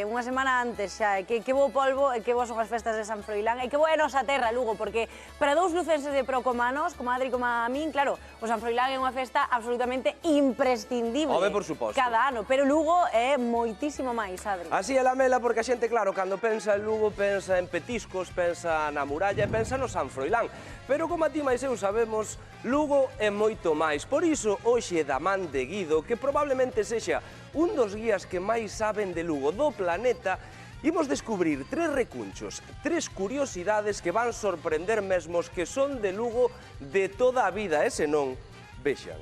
Unha semana antes xa, que bo polvo e que boas son as festas de San Froilán e que boa é a nosa terra, Lugo, porque para dous lucenses de pro como a nós, como a Adri como a min, claro, o San Froilán é unha festa absolutamente imprescindible. Home, por suposto. Cada ano, pero Lugo é moitísimo máis, Adri. Así é la mela porque a xente, claro, cando pensa en Lugo, pensa en petiscos, pensa na muralla e pensa no San Froilán. Pero como a ti máis eu sabemos, Lugo é moito máis. Por iso, hoxe da man de Guido, que probablemente sexa un dos guías que máis saben de Lugo do planeta, imos descubrir 3 recunchos, 3 curiosidades que van sorprender mesmos que son de Lugo de toda a vida, e se non, vexan.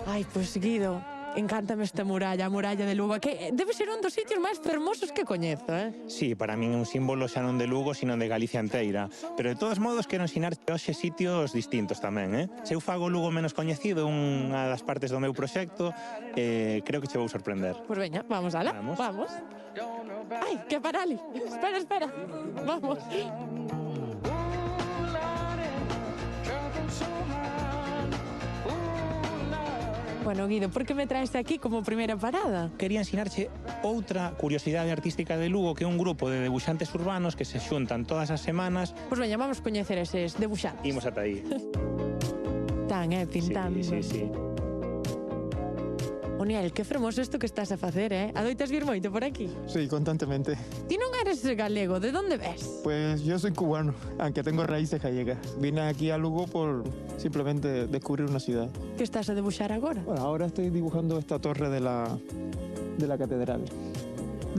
Ai, pois Guido, encántame esta muralla, a muralla de Lugo, que debe ser un dos sitios máis fermosos que coñezo, Sí, para min é un símbolo xa non de Lugo, sino de Galicia inteira. Pero de todos modos quero ensinarte hoxe sitios distintos tamén, Se eu fago Lugo menos coñecido, unha das partes do meu proxecto, creo que che vou sorprender. Pois veña, vamos alá, vamos. Ai, que parali, espera, vamos. Bueno, Guido, por que me traes aquí como primeira parada? Quería ensinarche outra curiosidade artística de Lugo, que é un grupo de debuxantes urbanos que se xuntan todas as semanas. Pois veña, vamos coñecer eses debuxantes. Imos ata aí. Tan, pintando. Sí. Oniel, que fermoso isto que estás a facer, Adoitas vir moito por aquí? Sí, constantemente. Ti non eres galego, de onde ves? Pues yo soy cubano, aunque tengo raíces gallegas. Vine aquí a Lugo por simplemente descubrir una ciudad. Que estás a debuxar agora? Bueno, ahora estoy dibujando esta torre de la catedral.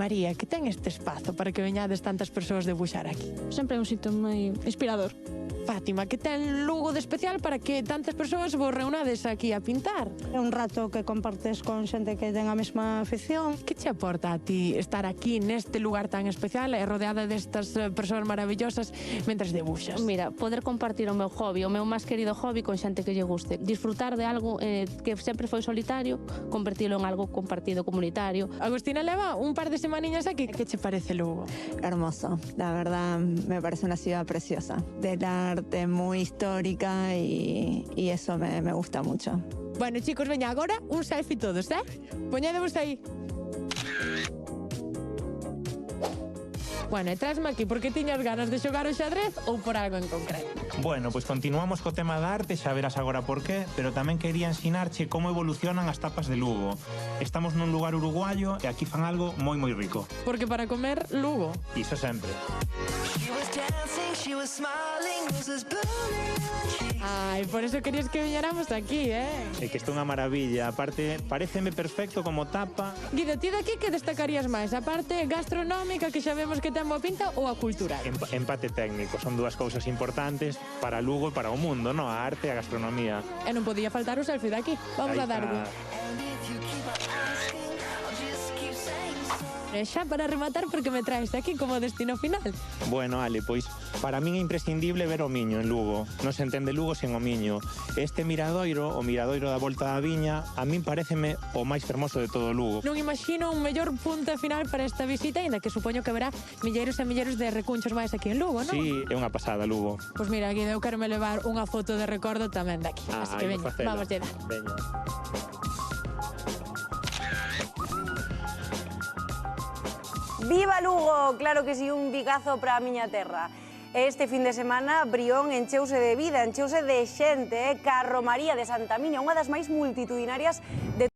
María, que ten este espazo para que veñades tantas persoas debuxar aquí? Sempre é un sitio moi inspirador. Fátima, que ten Lugo de especial para que tantas persoas vos reunades aquí a pintar? É un rato que compartes con xente que ten a mesma afición. Que che aporta a ti estar aquí neste lugar tan especial e rodeada destas persoas maravillosas mentres debuxas? Mira, poder compartir o meu hobby, o meu máis querido hobby con xente que lle guste. Disfrutar de algo que sempre foi solitario, convertilo en algo compartido, comunitario. Agustina leva un par de semaniñas aquí. Que che parece Lugo? Hermoso, la verdad me parece una ciudad preciosa, del arte muy histórica y eso me gusta mucho. Bueno, chicos, veña, agora un selfie todos, Poñedevos aí. Bueno, e traesme aquí porque tiñas ganas de xogar o xadrez ou por algo en concreto? Bueno, pois continuamos co tema da arte, xa verás agora por qué, pero tamén quería ensinarche como evolucionan as tapas de Lugo. Estamos nun lugar uruguayo e aquí fan algo moi rico. Porque para comer, Lugo. Iso sempre. Ai, por eso querías que viñéramos aquí, É que isto é unha maravilla, aparte, pareceme perfecto como tapa. Guido, ti daqui que destacarías máis? A parte gastronómica, que xa vemos que ten boa pinta, ou a cultural? Empate técnico, son dúas cousas importantes para Lugo e para o mundo, no? A arte e a gastronomía. E non podía faltar o selfie daqui. Vamos a darlle. E xa para rematar, porque me traes aquí como destino final? Bueno, Ale, pois para min é imprescindible ver o Miño en Lugo. Non se entende Lugo sen o Miño. Este miradoiro, o miradoiro da Volta da Viña, a min pareceme o máis fermoso de todo Lugo. Non imagino un mellor punto final para esta visita, ainda que supoño que haberá milleiros e milleiros de recunchos máis aquí en Lugo, non? Sí, é unha pasada, Lugo. Pois mira, Guido, eu quero me levar unha foto de recordo tamén daqui. Así que veña, vamos llenar. Veña. Viva Lugo! Claro que sí, un bigazo para a miña terra. Este fin de semana, Brión encheuse de vida, encheuse de xente, Carromaría de Santa Miña, unha das máis multitudinarias de